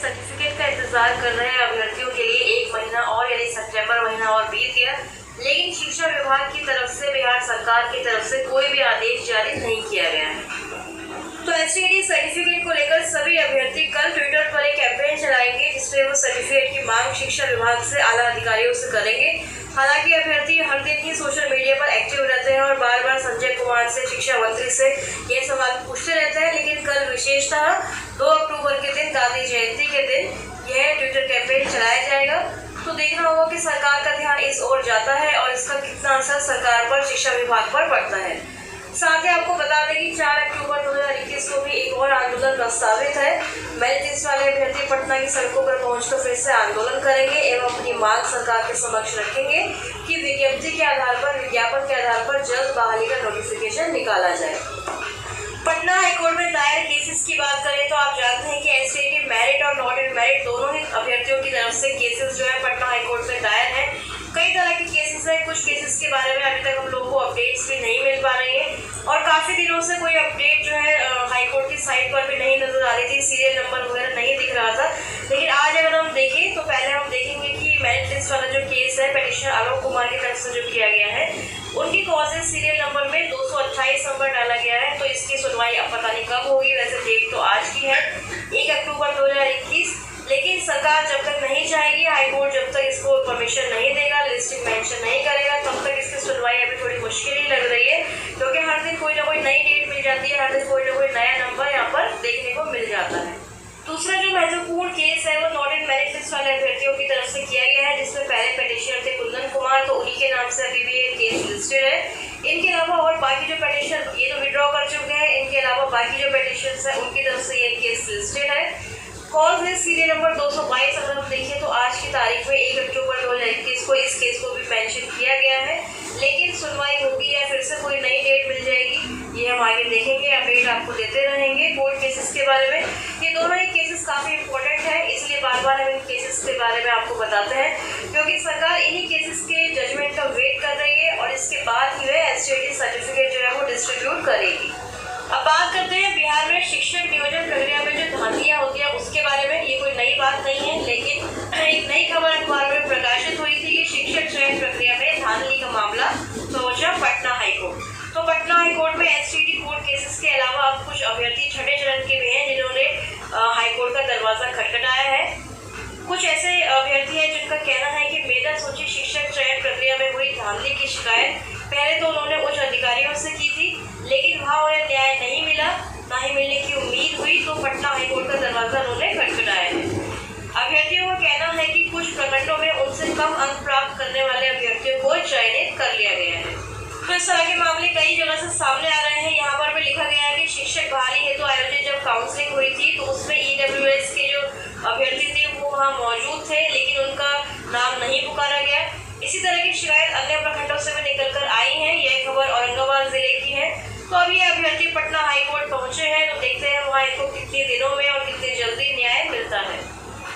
Certificate का इंतजार कर रहे अभ्यर्थियों के लिए 1 महीना और यानी सितंबर महीना और बीत गया, लेकिन शिक्षा विभाग की तरफ से बिहार सरकार की तरफ से कोई भी आदेश जारी नहीं किया गया है। तो एसटीडी सर्टिफिकेट को लेकर सभी अभ्यर्थी कल ट्विटर पर एक कैंपेन चलाएंगे, जिसमें वो सर्टिफिकेट की मांग शिक्षा विभाग से आला अधिकारियों से करेंगे। हालांकि अभ्यर्थी हर दिन ही सोशल मीडिया पर एक्टिव रहते हैं और बार बार संजय कुमार से, शिक्षा मंत्री से ये सवाल पूछते रहते हैं, लेकिन कल विशेषतः 2 अक्टूबर के दिन, गांधी जयंती के दिन, यह ट्विटर कैंपेन चलाया जाएगा। तो देखना होगा कि सरकार का ध्यान इस ओर जाता है और इसका कितना असर सरकार पर, शिक्षा विभाग पर पड़ता है। साथ ही आपको बता दें कि 4 अक्टूबर 2021 को भी एक और आंदोलन प्रस्तावित है। मेरिट लिस्ट वाले अभ्यर्थी पटना की सड़कों पर पहुंचकर फिर से आंदोलन करेंगे एवं अपनी मांग सरकार के समक्ष रखेंगे कि विज्ञप्ति के आधार पर, विज्ञापन के आधार पर जल्द बहाली का नोटिफिकेशन निकाला जाए। पटना हाईकोर्ट में दायर केसेस की बात करें तो आप जानते हैं कि एसटीडी मेरिट और नॉट इन मेरिट दोनों ही अभ्यर्थियों की तरफ से केसेस जो है पटना हाईकोर्ट में दायर है। कई तरह के केसेस है, कुछ केसेस के बारे में अभी तक हम लोगों को अपडेट्स भी नहीं मिल पा रही है और काफी दिनों से कोई अपडेट जो है हाईकोर्ट की साइट पर भी नहीं नजर आ रही थी, सीरियल नंबर वगैरह नहीं दिख रहा था। लेकिन आज अगर हम देखें तो पहले हम देखेंगे कि मेरिट लिस्ट वाला जो केस है पेटिशनर आलोक कुमार की तरफ से जो किया गया है, उनकी कॉजेज सीरियल नंबर में 228 नंबर डाला गया है। तो इसकी सुनवाई अब पता नहीं कब होगी, वैसे डेट तो आज की है 1 अक्टूबर 2021, लेकिन सरकार जब तक नहीं चाहेगी, हाईकोर्ट जब तक इसको परमिशन नहीं देगा, लिस्टिंग मेंशन नहीं करेगा, तब तक इसकी सुनवाई अभी थोड़ी मुश्किल ही लग रही है, क्योंकि हर दिन कोई ना कोई नई डेट मिल जाती है, हर दिन कोई ना कोई नया नंबर यहाँ पर देखने को मिल जाता है। दूसरा जो महत्वपूर्ण केस है वो नॉट इन मेरिट लिस्ट वाले अभ्यर्थियों की तरफ से किया गया है, जिसमें पहले पेटिशनर थे कुंदन कुमार, तो उन्हीं के नाम से अभी भी ये केस लिस्टेड है। इनके अलावा और बाकी जो पेटिशनर ये तो विड्रॉ कर चुके हैं, इनके अलावा बाकी जो पेटिशनर्स है उनकी तरफ से ये केस लिस्टेड है। कॉल लिस्ट सीरियल नंबर 222 अगर हम देखें तो आज की तारीख में 1 अक्टूबर 2021 को इस केस को भी मेंशन किया गया है, लेकिन सुनवाई होगी या फिर से कोई नई डेट मिल जाएगी, ये हम आगे देखेंगे, अपडेट आपको देते रहेंगे कोर्ट केसेस के बारे में। ये दोनों ही केसेस काफी इंपॉर्टेंट है, इसलिए बार बार हम इन केसेस के बारे में आपको बताते हैं, क्योंकि सरकार इन्हीं केसेस के जजमेंट का वेट कर रही है और इसके बाद ही वह एसटीडी सर्टिफिकेट जो है वो डिस्ट्रीब्यूट करेगी। अब बात करते हैं बिहार में शिक्षक नियोजन प्रक्रिया में जो धांधलियां होती है उसके बारे में। ये कोई नई बात नहीं है, लेकिन एक नई खबर अखबार में प्रकाशित हुई थी कि शिक्षक चयन प्रक्रिया में धांधली का मामला पहुंचा पटना हाईकोर्ट। तो पटना हाईकोर्ट में एसटीडी कोर्ट केसेस के अलावा अब कुछ अभ्यर्थी छठे चरण के भी हैं जिन्होंने हाईकोर्ट का दरवाजा खटखटाया है। कुछ ऐसे अभ्यर्थी हैं जिनका कहना है कि मेधा सूची शिक्षक चयन प्रक्रिया में हुई धांधली की शिकायत पहले तो उन्होंने उच्च अधिकारियों से की थी, लेकिन वहाँ उन्हें न्याय नहीं मिला, ना ही मिलने की उम्मीद हुई, तो पटना हाईकोर्ट का दरवाजा उन्होंने खटखटाया है। अभ्यर्थियों का कहना है कि कुछ प्रखंडों में उनसे कम अंक प्राप्त करने वाले अभ्यर्थियों को चयनित कर लिया गया है। तो इस तरह के मामले कई जगह से सामने आ रहे हैं। यहाँ पर भी लिखा गया है कि शिक्षक बहाली हेतु आयोजित जब काउंसलिंग हुई थी तो उसमें ईडब्ल्यूएस के जो अभ्यर्थी थे वो वहाँ मौजूद थे, लेकिन उनका नाम नहीं पुकारा गया। इसी तरह की शिकायत अन्य प्रखंडों से भी निकलकर आई है। यह खबर औरंगाबाद जिले की है। तो अब ये अभ्यर्थी पटना हाईकोर्ट पहुंचे हैं, तो देखते हैं वहाँ इनको कितने दिनों में और कितनी जल्दी न्याय मिलता है।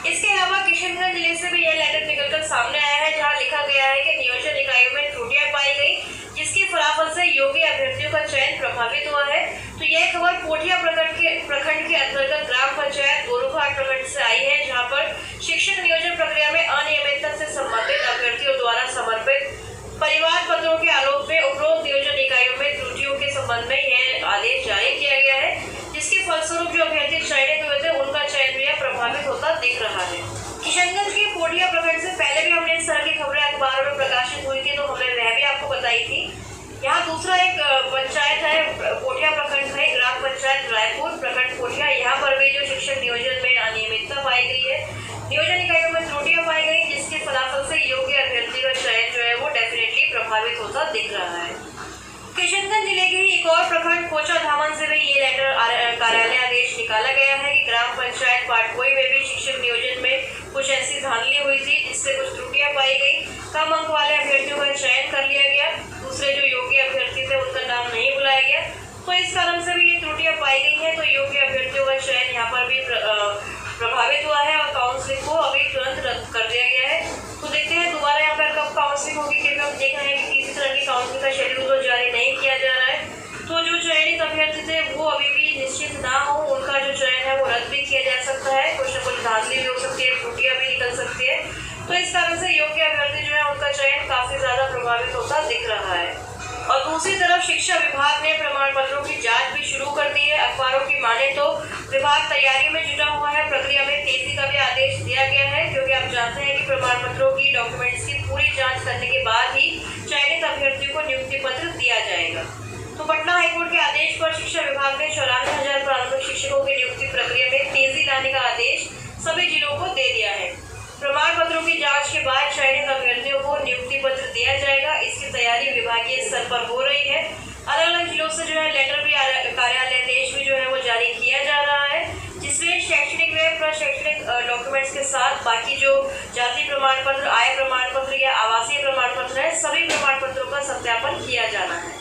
इसके अलावा किशनगंज जिले से भी यह लेटर निकलकर सामने आया है, जहाँ लिखा गया है कि नियोजन इकाइयों में त्रुटियां पाई गई, जिसके फलाफल से योग्य अभ्यर्थियों का चयन प्रभावित हुआ है। तो यह खबर पोठिया प्रखंड के अंतर्गत ग्राम पंचायत गोरूघाट प्रखंड से आई है, जहाँ पर शिक्षक नियोजन प्रक्रिया में अनियमितता से संबंधित अभ्यर्थियों द्वारा समर्पित परिवार पत्रों के आलोक में उपरोक्त नियोजन इकाइयों में त्रुटियों के संबंध में यह आदेश जारी किया गया है, जिसके फलस्वरूप जो अभ्यर्थी चयनित हुए थे उनका चयन भी प्रभावित होता दिख रहा है। किशनगंज के पोठिया प्रखंड से पहले भी हमने इस तरह की खबरें अखबारों में प्रकाशित हुई थी, तो हमने वह भी आपको बताई थी। यहाँ दूसरा एक पंचायत है पोठिया प्रखंड है, ग्राम पंचायत रायपुर प्रखंड पोठिया। यहाँ पर भी जो शिक्षक नियोजन में अनियमितता पाई गई है, नियोजन इकाइयों में त्रुटियां पाई गई, जिसके फलाफल से योग्य अभ्यर्थी का चयन जो है वो डेफिनेटली प्रभावित होता दिख रहा है। किशनगंज जिले के एक और प्रखंड कोचा धामन से भी ये लेटर कार्यालय आदेश निकाला गया है कि ग्राम पंचायत पाटकोई में भी शिक्षक नियोजन में कुछ ऐसी धांधली हुई थी, जिससे कुछ त्रुटियां पाई गई। कम अंक वाले अभ्यर्थियों का चयन कर लिया गया, दूसरे जो योग्य अभ्यर्थी थे उनका नाम नहीं बुलाया गया। तो इस कारण से भी ये त्रुटियां पाई गई हैं, तो योग्य अभ्यर्थियों का चयन यहाँ पर भी प्रभावित हुआ है और काउंसलिंग को अभी तुरंत रद्द कर दिया गया है। तो देखते हैं दोबारा यहाँ पर कब काउंसलिंग होगी, क्योंकि हम देख रहे हैं कि किसी तरह की काउंसलिंग का शेड्यूल तो जारी नहीं किया जा रहा है। तो जो चयनित अभ्यर्थी थे वो अभी भी निश्चित ना हो, उनका जो चयन है वो रद्द भी किया जा सकता है, कुछ न कुछ धांधली तो इस कारण से योग्य अभ्यर्थी जो है उनका चयन काफी ज्यादा प्रभावित होता दिख रहा है। और दूसरी तरफ शिक्षा विभाग ने प्रमाण पत्रों की जांच भी शुरू कर दी है। अखबारों की माने तो विभाग तैयारी में जुटा हुआ है। प्रक्रिया में तेजी का भी आदेश दिया गया है, क्योंकि आप जानते हैं कि प्रमाण पत्रों की डॉक्यूमेंट्स की पूरी जांच करने के बाद ही चयनित अभ्यर्थियों को नियुक्ति पत्र दिया जाएगा। तो पटना हाईकोर्ट के आदेश पर शिक्षा विभाग ने 94,000 प्रारंभिक शिक्षकों की नियुक्ति प्रक्रिया में तेजी लाने का आदेश सभी जिलों को दे दिया है। प्रमाण पत्रों की जांच के बाद चयनित अभ्यर्थियों को नियुक्ति पत्र दिया जाएगा। इसकी तैयारी विभागीय स्तर पर हो रही है। अलग अलग जिलों से जो है लेटर भी कार्यालय भी जो है वो जारी किया जा रहा है, जिसमें शैक्षणिक व प्रशैक्षणिक डॉक्यूमेंट्स के साथ बाकी जो जाति प्रमाण पत्र, आय प्रमाण पत्र या आवासीय प्रमाण पत्र है, सभी प्रमाण पत्रों का सत्यापन किया जाना है।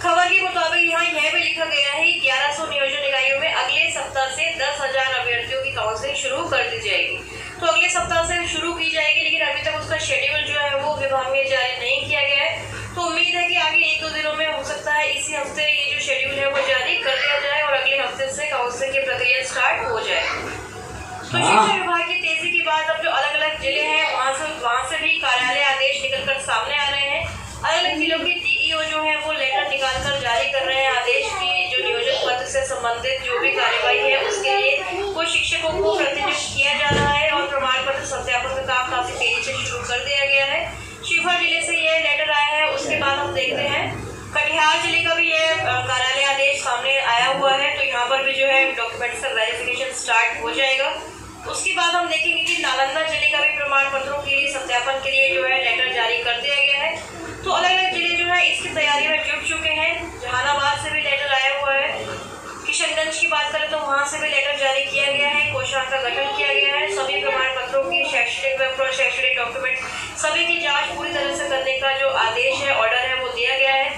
खबर के मुताबिक यहाँ यह भी लिखा गया है 1100 नियोजन इकाइयों में अगले सप्ताह से 10,000 अभ्यर्थियों की काउंसलिंग शुरू कर दी जाएगी। तो अगले सप्ताह से शुरू की जाएगी, लेकिन अभी तक उसका शेड्यूल जो है वो विभाग में जारी नहीं किया गया है। तो उम्मीद है कि आगे 1-2 दिनों में हो सकता है इसी हफ्ते ये जो शेड्यूल है वो जारी कर दिया जाए और अगले हफ्ते से काउंसलिंग की प्रक्रिया स्टार्ट हो जाए। तो शिक्षा विभाग की तेजी की बात, अब जो अलग अलग जिले हैं वहाँ से भी कार्यालय आदेश निकलकर सामने आ रहे हैं। अलग अलग जिलों के डीईओ जो है वो लेटर निकालकर जारी कर रहे हैं आदेश की जो नियोजन पत्र से संबंधित जो भी कार्यवाही है उसके लिए वो शिक्षकों को प्रतिनियुक्त किया जा रहा है और प्रमाण पत्र सत्यापन का काम काफी तेजी से शुरू कर दिया गया है। शिवहर जिले से यह लेटर आया है। उसके बाद हम देखते हैं कटिहार जिले का भी यह कार्यालय आदेश सामने आया हुआ है। तो यहाँ पर भी जो है डॉक्यूमेंट्स का वेरिफिकेशन स्टार्ट हो जाएगा। उसके बाद हम देखेंगे कि नालंदा जिले का भी प्रमाण पत्रों के लिए सत्यापन के लिए जो है लेटर जारी कर दिया गया है। तो अलग अलग जिले जो है इसकी तैयारी में जुट चुके हैं। जहानाबाद से भी लेटर आया हुआ है। किशनगंज की बात करें तो वहां से भी लेटर जारी किया गया है। कोषांग का गठन किया गया है। सभी प्रमाण पत्रों की शैक्षणिक व प्रशैक्षणिक डॉक्यूमेंट सभी की जांच पूरी तरह से करने का जो आदेश है, ऑर्डर है, वो दिया गया है।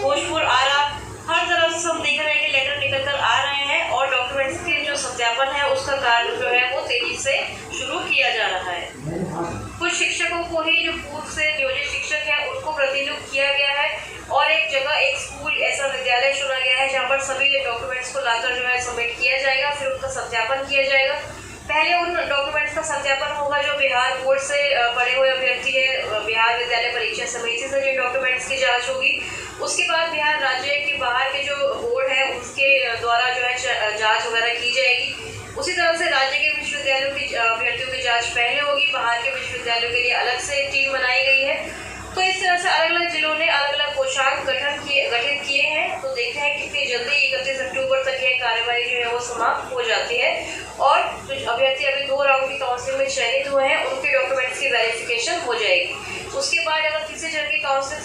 भोजपुर, आरा, हर तरफ से हम देख रहे हैं कि लेटर निकल कर आ रहे हैं और डॉक्यूमेंट्स के जो सत्यापन है उसका कार्य जो है वो तेजी से शुरू किया जा रहा है। कुछ शिक्षकों को ही जो पूर्व से नियोजित शिक्षक है उनको प्रतिनियुक्त किया गया है और एक जगह एक स्कूल ऐसा विद्यालय चुना गया है जहाँ पर सभी डॉक्यूमेंट्स को लाकर जो है सबमिट किया जाएगा, फिर उनका सत्यापन किया जाएगा। पहले उन डॉक्यूमेंट्स का सत्यापन होगा जो बिहार बोर्ड से पढ़े हुए अभ्यर्थी है। बिहार विद्यालय परीक्षा समिति से जिन डॉक्यूमेंट्स की जांच होगी, उसके बाद बिहार राज्य के बाहर के जो बोर्ड है उसके द्वारा जो है जांच वगैरह की जाएगी। उसी तरह से राज्य के विश्वविद्यालयों की अभ्यर्थियों की जांच पहले होगी, बाहर के विश्वविद्यालयों के लिए अलग से एक टीम बनाई गई है। तो इस तरह से अलग अलग जिलों ने अलग अलग कोषांग गठित किए हैं। तो देखते हैं कितनी जल्दी 31 अक्टूबर तक यह कार्यवाही जो है वो समाप्त हो जाती है और जो अभ्यर्थी अभी 2 राउंड की काउंसलिंग में चयनित हुए हैं उनके डॉक्यूमेंट्स की वेरिफिकेशन हो जाएगी। उसके बाद अगर तीसरे चरण की काउंसलिंग